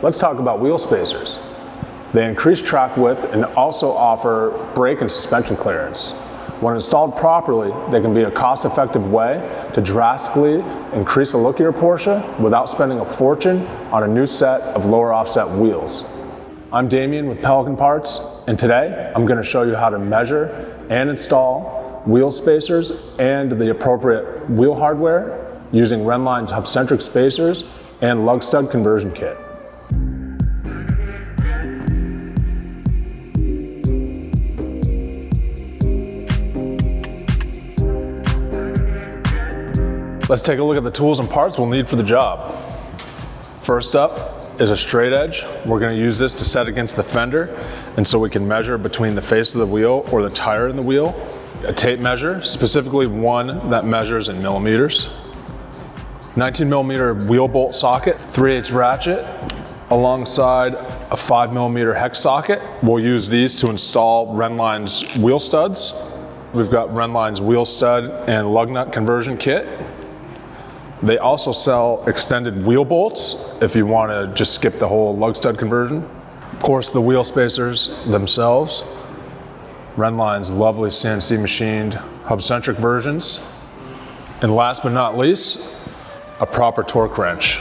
let's talk about wheel spacers. They increase track width and also offer brake and suspension clearance. When installed properly, they can be a cost-effective way to drastically increase the look of your Porsche without spending a fortune on a new set of lower offset wheels. I'm Damien with Pelican Parts, and today I'm going to show you how to measure and install wheel spacers and the appropriate wheel hardware using Rennline's hub-centric spacers and lug stud conversion kit. Let's take a look at the tools and parts we'll need for the job. First up is a straight edge. We're going to use this to set against the fender, and so we can measure between the face of the wheel or the tire in the wheel. A tape measure, specifically one that measures in millimeters. 19 millimeter wheel bolt socket, 3/8 ratchet, alongside a 5 millimeter hex socket. We'll use these to install Rennline's wheel studs. We've got Rennline's wheel stud and lug nut conversion kit. They also sell extended wheel bolts if you want to just skip the whole lug stud conversion. Of course, the wheel spacers themselves, Rennline's lovely CNC machined hub-centric versions. And last but not least, a proper torque wrench.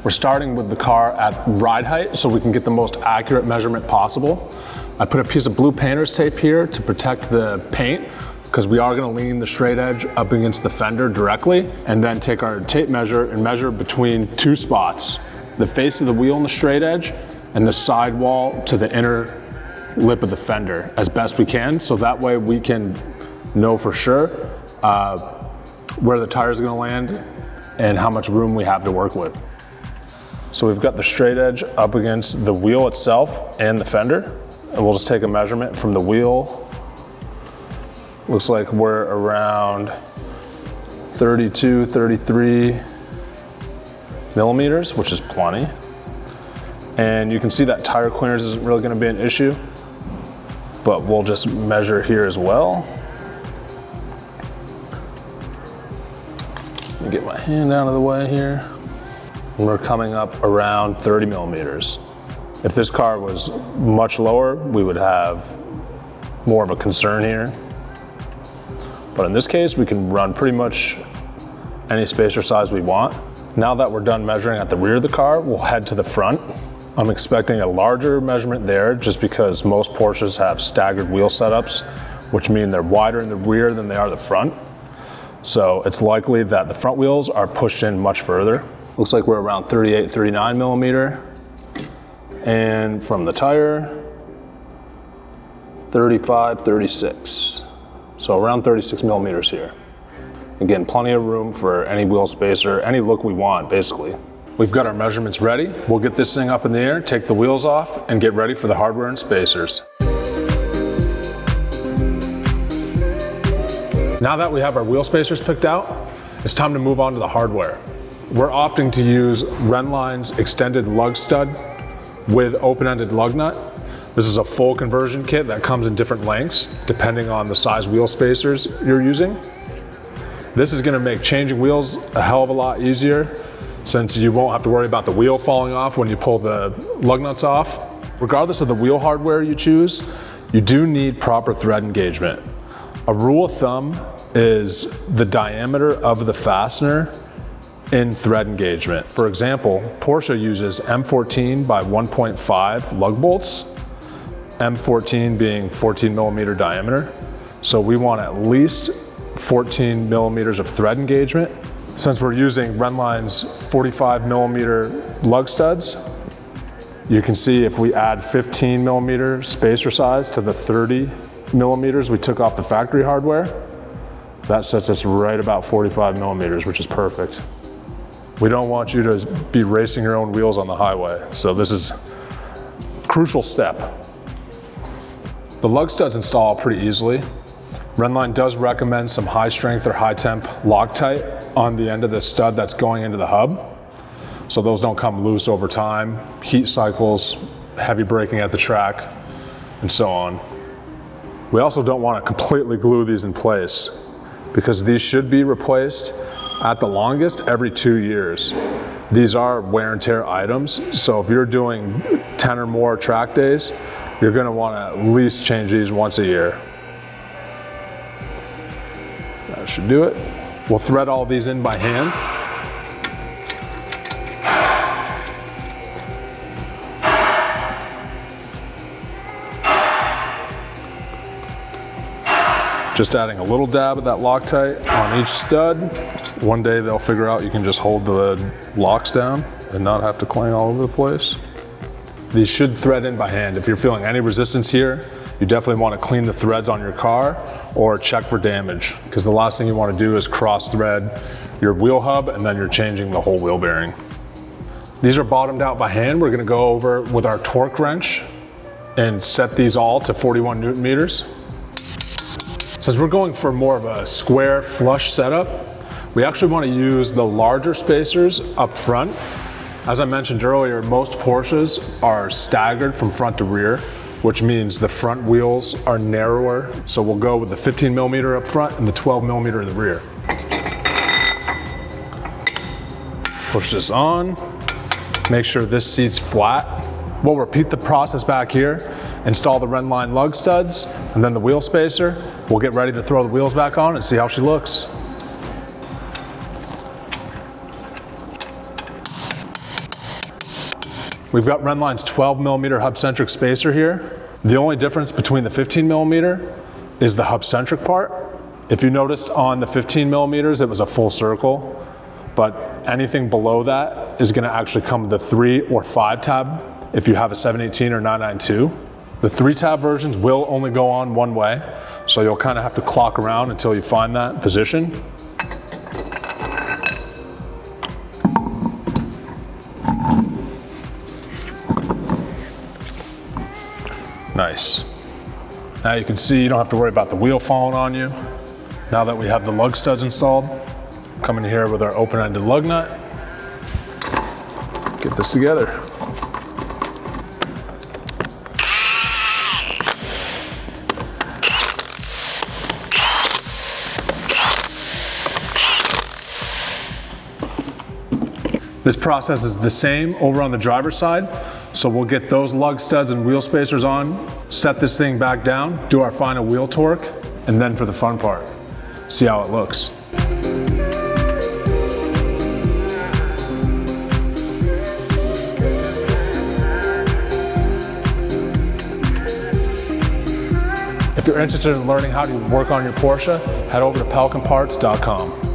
We're starting with the car at ride height so we can get the most accurate measurement possible. I put a piece of blue painter's tape here to protect the paint, because we are going to lean the straight edge up against the fender directly, and then take our tape measure and measure between two spots, the face of the wheel in the straight edge and the sidewall to the inner lip of the fender as best we can, so that way we can know for sure where the tire is going to land and how much room we have to work with. So we've got the straight edge up against the wheel itself and the fender, and we'll just take a measurement from the wheel. Looks like we're around 32, 33 millimeters, which is plenty. And you can see that tire clearance isn't really going to be an issue, but we'll just measure here as well. Let me get my hand out of the way here. And we're coming up around 30 millimeters. If this car was much lower, we would have more of a concern here. But in this case, we can run pretty much any spacer size we want. Now that we're done measuring at the rear of the car, we'll head to the front. I'm expecting a larger measurement there just because most Porsches have staggered wheel setups, which mean they're wider in the rear than they are the front. So it's likely that the front wheels are pushed in much further. Looks like we're around 38, 39 millimeter. And from the tire, 35, 36. So around 36 millimeters here. Again, plenty of room for any wheel spacer, any look we want, basically. We've got our measurements ready. We'll get this thing up in the air, take the wheels off, and get ready for the hardware and spacers. Now that we have our wheel spacers picked out, it's time to move on to the hardware. We're opting to use Rennline's extended lug stud with open-ended lug nut. This is a full conversion kit that comes in different lengths depending on the size wheel spacers you're using. This is going to make changing wheels a hell of a lot easier since you won't have to worry about the wheel falling off when you pull the lug nuts off. Regardless of the wheel hardware you choose, you do need proper thread engagement. A rule of thumb is the diameter of the fastener in thread engagement. For example, Porsche uses M14 by 1.5 lug bolts, M14 being 14 millimeter diameter. So we want at least 14 millimeters of thread engagement. Since we're using Rennline's 45 millimeter lug studs, you can see if we add 15 millimeter spacer size to the 30 millimeters we took off the factory hardware, that sets us right about 45 millimeters, which is perfect. We don't want you to be racing your own wheels on the highway, so this is a crucial step. The lug studs install pretty easily. Rennline does recommend some high strength or high temp Loctite on the end of the stud that's going into the hub, so those don't come loose over time, heat cycles, heavy braking at the track, and so on. We also don't want to completely glue these in place because these should be replaced At the longest, every 2 years. These are wear and tear items, so if you're doing 10 or more track days, you're gonna wanna at least change these once a year. That should do it. We'll thread all these in by hand. Just adding a little dab of that Loctite on each stud. One day they'll figure out you can just hold the locks down and not have to clang all over the place. These should thread in by hand. If you're feeling any resistance here, you definitely want to clean the threads on your car or check for damage, because the last thing you want to do is cross thread your wheel hub and then you're changing the whole wheel bearing. These are bottomed out by hand. We're going to go over with our torque wrench and set these all to 41 Newton meters. Since we're going for more of a square flush setup, we actually want to use the larger spacers up front. As I mentioned earlier, most Porsches are staggered from front to rear, which means the front wheels are narrower. So we'll go with the 15 millimeter up front and the 12 millimeter in the rear. Push this on, make sure this seat's flat. We'll repeat the process back here. Install the Rennline lug studs and then the wheel spacer. We'll get ready to throw the wheels back on and see how she looks. We've got Rennline's 12 millimeter hub-centric spacer here. The only difference between the 15 millimeter is the hub-centric part. If you noticed on the 15 millimeters, it was a full circle, but anything below that is gonna actually come with the 3 or 5 tab if you have a 718 or 992. The 3 tab versions will only go on one way, so you'll kind of have to clock around until you find that position. Nice. Now you can see you don't have to worry about the wheel falling on you. Now that we have the lug studs installed, come in here with our open-ended lug nut. Get this together. This process is the same over on the driver's side. So we'll get those lug studs and wheel spacers on, set this thing back down, do our final wheel torque, and then for the fun part, see how it looks. If you're interested in learning how to work on your Porsche, head over to pelicanparts.com.